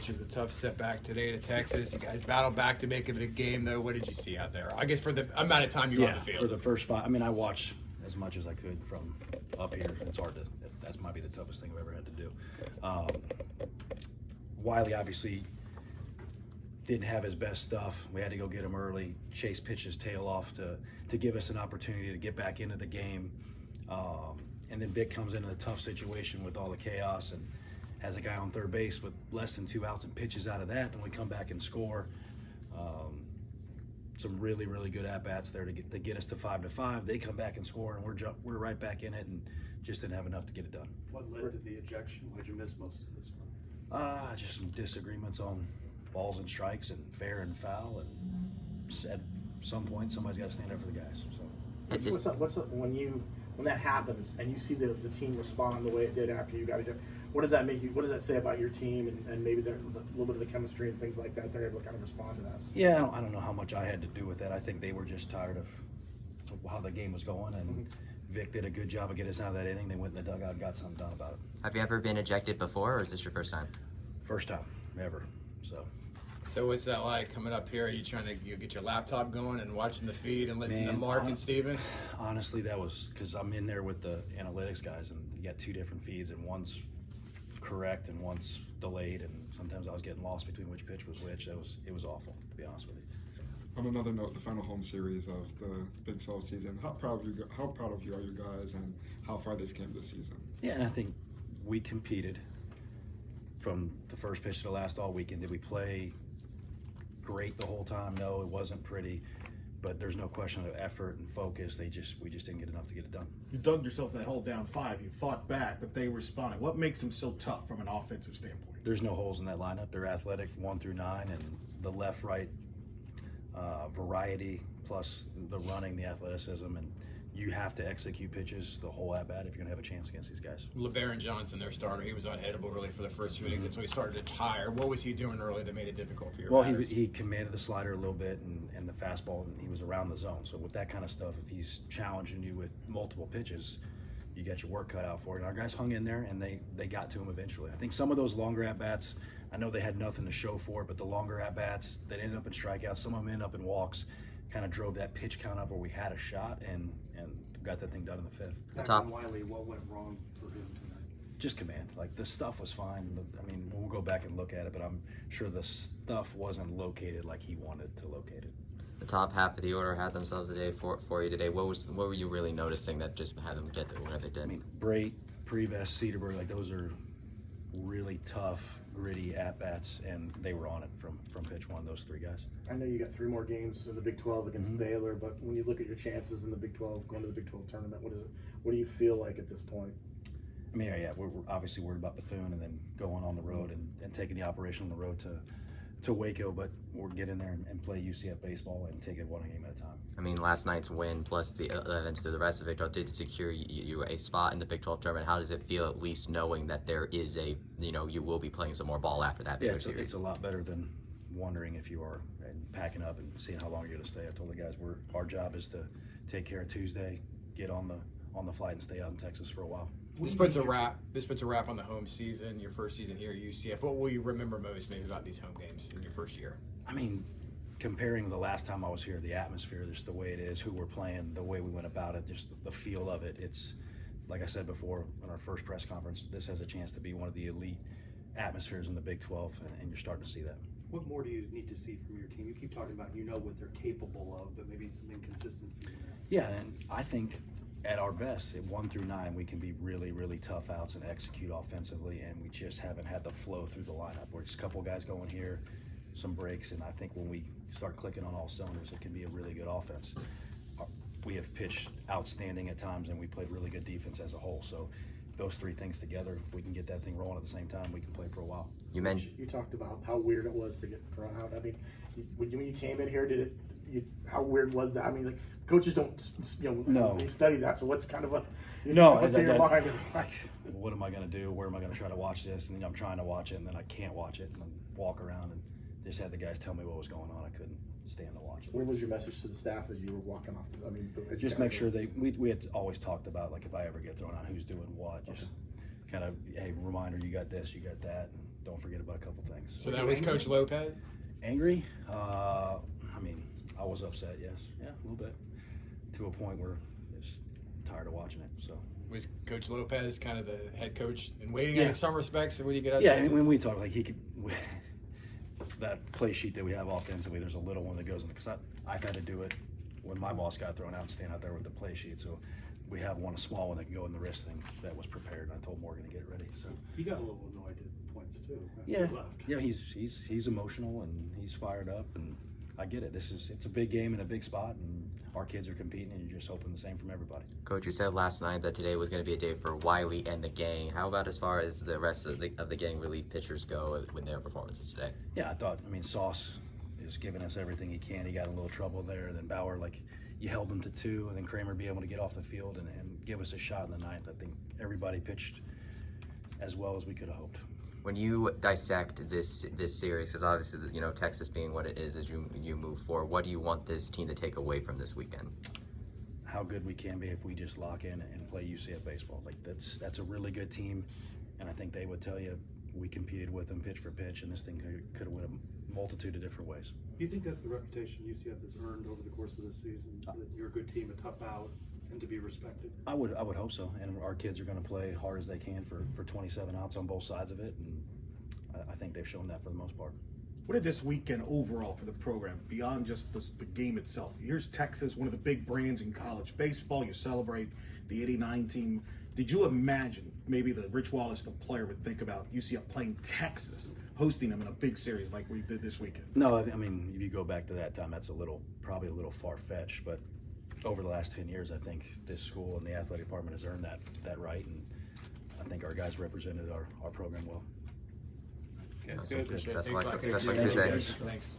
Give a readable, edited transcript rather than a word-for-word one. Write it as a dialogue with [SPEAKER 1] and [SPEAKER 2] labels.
[SPEAKER 1] Coach, it was a tough setback today to Texas. You guys battled back to make it a game, though. What did you see out there? I guess for the amount of time you were on the field.
[SPEAKER 2] For the first 5, I mean, I watched as much as I could from up here. It's hard to, that might be the toughest thing I've ever had to do. Wiley obviously didn't have his best stuff. We had to go get him early. Chase pitched his tail off to give us an opportunity to get back into the game. And then Vic comes into a tough situation with all the chaos and has a guy on third base with less than 2 outs and pitches out of that, and we come back and score. Some really, really good at-bats there to get us to 5-5. They come back and score, and we're right back in it, and just didn't have enough to get it done.
[SPEAKER 3] What led to the ejection? Why'd you miss most of this one?
[SPEAKER 2] Just some disagreements on balls and strikes and fair and foul, and at some point somebody's got to stand up for the guys. So
[SPEAKER 4] What's up when that happens and you see the team respond the way it did after you got ejected? What does that make you? What does that say about your team and maybe a little bit of the chemistry and things like that? They're able to kind of respond to that.
[SPEAKER 2] Yeah, I don't know how much I had to do with that. I think they were just tired of how the game was going, and Vic did a good job of getting us out of that inning. They went in the dugout and got something done about it.
[SPEAKER 5] Have you ever been ejected before, or is this your first time?
[SPEAKER 2] First time ever.
[SPEAKER 1] So what's that like coming up here? Are you trying to get your laptop going and watching the feed and listening to Mark and Steven?
[SPEAKER 2] Honestly, that was because I'm in there with the analytics guys, and you got 2 different feeds, and one's correct and one's delayed, and sometimes I was getting lost between which pitch was which. It was awful, to be honest with you.
[SPEAKER 6] On another note, the final home series of the Big 12 season. How proud of you are you guys, and how far they've came this season?
[SPEAKER 2] Yeah, and I think we competed from the first pitch to the last all weekend. Did we play great the whole time? No, it wasn't pretty, but there's no question of effort and focus. We just didn't get enough to get it done.
[SPEAKER 7] You dug yourself that hole down 5. You fought back, but they responded. What makes them so tough from an offensive standpoint?
[SPEAKER 2] There's no holes in that lineup. They're athletic 1 through 9, and the left-right variety plus the running, the athleticism, and you have to execute pitches the whole at-bat if you're going to have a chance against these guys.
[SPEAKER 1] LeBaron Johnson, their starter, he was unhittable really for the first 2 innings until he started to tire. What was he doing early that made it difficult for your batters?
[SPEAKER 2] He commanded the slider a little bit and the fastball, and he was around the zone. So with that kind of stuff, if he's challenging you with multiple pitches, you got your work cut out for you. And our guys hung in there, and they got to him eventually. I think some of those longer at-bats, I know they had nothing to show for it, but the longer at-bats that ended up in strikeouts, some of them ended up in walks, kind of drove that pitch count up where we had a shot and got that thing done in the 5th.
[SPEAKER 5] The top.
[SPEAKER 3] Wiley, what went wrong for him tonight?
[SPEAKER 2] Just command. Like, the stuff was fine. I mean, we'll go back and look at it, but I'm sure the stuff wasn't located like he wanted to locate it.
[SPEAKER 5] The top half of the order had themselves a day for you today. What were you really noticing that just had them get to where they did?
[SPEAKER 2] I mean, Brait, Preves, Cedarburg, like those are really tough, gritty at-bats, and they were on it from pitch 1, those 3 guys.
[SPEAKER 4] I know you got 3 more games in the Big 12 against Baylor, but when you look at your chances in the Big 12, going to the Big 12 tournament, what do you feel like at this point?
[SPEAKER 2] I mean, yeah, we're obviously worried about Bethune and then going on the road and taking the operation on the road to Waco, but we'll get in there and play UCF baseball and take it 1 game at a time.
[SPEAKER 5] I mean, last night's win plus the events through the rest of Big 12 did secure you a spot in the Big 12 tournament. How does it feel, at least knowing that there is you will be playing some more ball after that bigger series?
[SPEAKER 2] It's a lot better than wondering if you are and packing up and seeing how long you're going to stay. I told the guys our job is to take care of Tuesday, get on the flight and stay out in Texas for a while.
[SPEAKER 1] This puts a wrap on the home season, your first season here at UCF. What will you remember most maybe about these home games in your first year?
[SPEAKER 2] I mean, comparing the last time I was here, the atmosphere, just the way it is, who we're playing, the way we went about it, just the feel of it. It's, like I said before in our first press conference, this has a chance to be one of the elite atmospheres in the Big 12, and you're starting to see that.
[SPEAKER 3] What more do you need to see from your team? You keep talking about what they're capable of, but maybe some inconsistency in there.
[SPEAKER 2] Yeah, and I think at our best, at 1 through 9, we can be really, really tough outs and execute offensively, and we just haven't had the flow through the lineup. We're just a couple guys going here, some breaks, and I think when we start clicking on all cylinders, it can be a really good offense. We have pitched outstanding at times, and we played really good defense as a whole. So those 3 things together, if we can get that thing rolling at the same time, we can play for a while.
[SPEAKER 4] You talked about how weird it was to get thrown out. I mean, when you came in here, how weird was that? I mean, like, coaches don't, they study that. So what's kind of what's in your mind? It's like,
[SPEAKER 2] what am I going to do? Where am I going to try to watch this? And then I'm trying to watch it, and then I can't watch it, and then walk around and just had the guys tell me what was going on. I couldn't stand to watch it.
[SPEAKER 4] What was your message to the staff as you were walking off?
[SPEAKER 2] Just make sure we had always talked about, like, if I ever get thrown out, who's doing what. Just kind of, hey, reminder, you got this, you got that. And don't forget about a couple things.
[SPEAKER 1] So that was Coach Lopez?
[SPEAKER 2] Angry? I mean, I was upset, yes. Yeah, a little bit. To a point where just tired of watching it, so.
[SPEAKER 1] Was Coach Lopez kind of the head coach in waiting
[SPEAKER 2] Yeah.
[SPEAKER 1] in some respects? When you get out
[SPEAKER 2] Yeah, and when we talk, like he could, that play sheet that we have offensively, there's a little one that goes in, because I've had to do it when my boss got thrown out and stand out there with the play sheet. So we have one, a small one that can go in the wrist thing that was prepared. And I told Morgan to get it ready. So
[SPEAKER 3] He got a little annoyed at points too. After
[SPEAKER 2] yeah,
[SPEAKER 3] he left.
[SPEAKER 2] yeah, he's emotional and he's fired up, and I get it. It's a big game in a big spot, and our kids are competing, and you're just hoping the same from everybody.
[SPEAKER 5] Coach, you said last night that today was going to be a day for Wiley and the gang. How about as far as the rest of the gang relief pitchers go with their performances today?
[SPEAKER 2] Yeah, I mean, Sauce is giving us everything he can. He got in a little trouble there, and then Bauer, like, you held him to 2, and then Kramer be able to get off the field and give us a shot in the ninth. I think everybody pitched as well as we could have hoped.
[SPEAKER 5] When you dissect this series, because obviously, you know, Texas being what it is as you move forward, what do you want this team to take away from this weekend?
[SPEAKER 2] How good we can be if we just lock in and play UCF baseball. Like, that's a really good team, and I think they would tell you we competed with them pitch for pitch, and this thing could have went a multitude of different ways.
[SPEAKER 3] Do you think that's the reputation UCF has earned over the course of this season? That you're a good team, a tough out, and to be respected?
[SPEAKER 2] I would hope so, and our kids are going to play hard as they can for 27 outs on both sides of it, and I think they've shown that for the most part.
[SPEAKER 7] What did this weekend overall for the program, beyond just the game itself? Here's Texas, one of the big brands in college baseball. You celebrate the '89 team. Did you imagine maybe the Rich Wallace, the player, would think about UCF playing Texas, hosting them in a big series like we did this weekend?
[SPEAKER 2] No, I mean, if you go back to that time, that's probably a little far-fetched, but over the last 10 years, I think this school and the athletic department has earned that right, and I think our guys represented our program well.
[SPEAKER 1] Okay, that's
[SPEAKER 5] Awesome.
[SPEAKER 1] good. Appreciate it.
[SPEAKER 5] Best
[SPEAKER 1] Thanks
[SPEAKER 5] luck.
[SPEAKER 1] a lot,
[SPEAKER 5] Best
[SPEAKER 1] Coach.
[SPEAKER 5] luck Tuesday.
[SPEAKER 1] Thanks.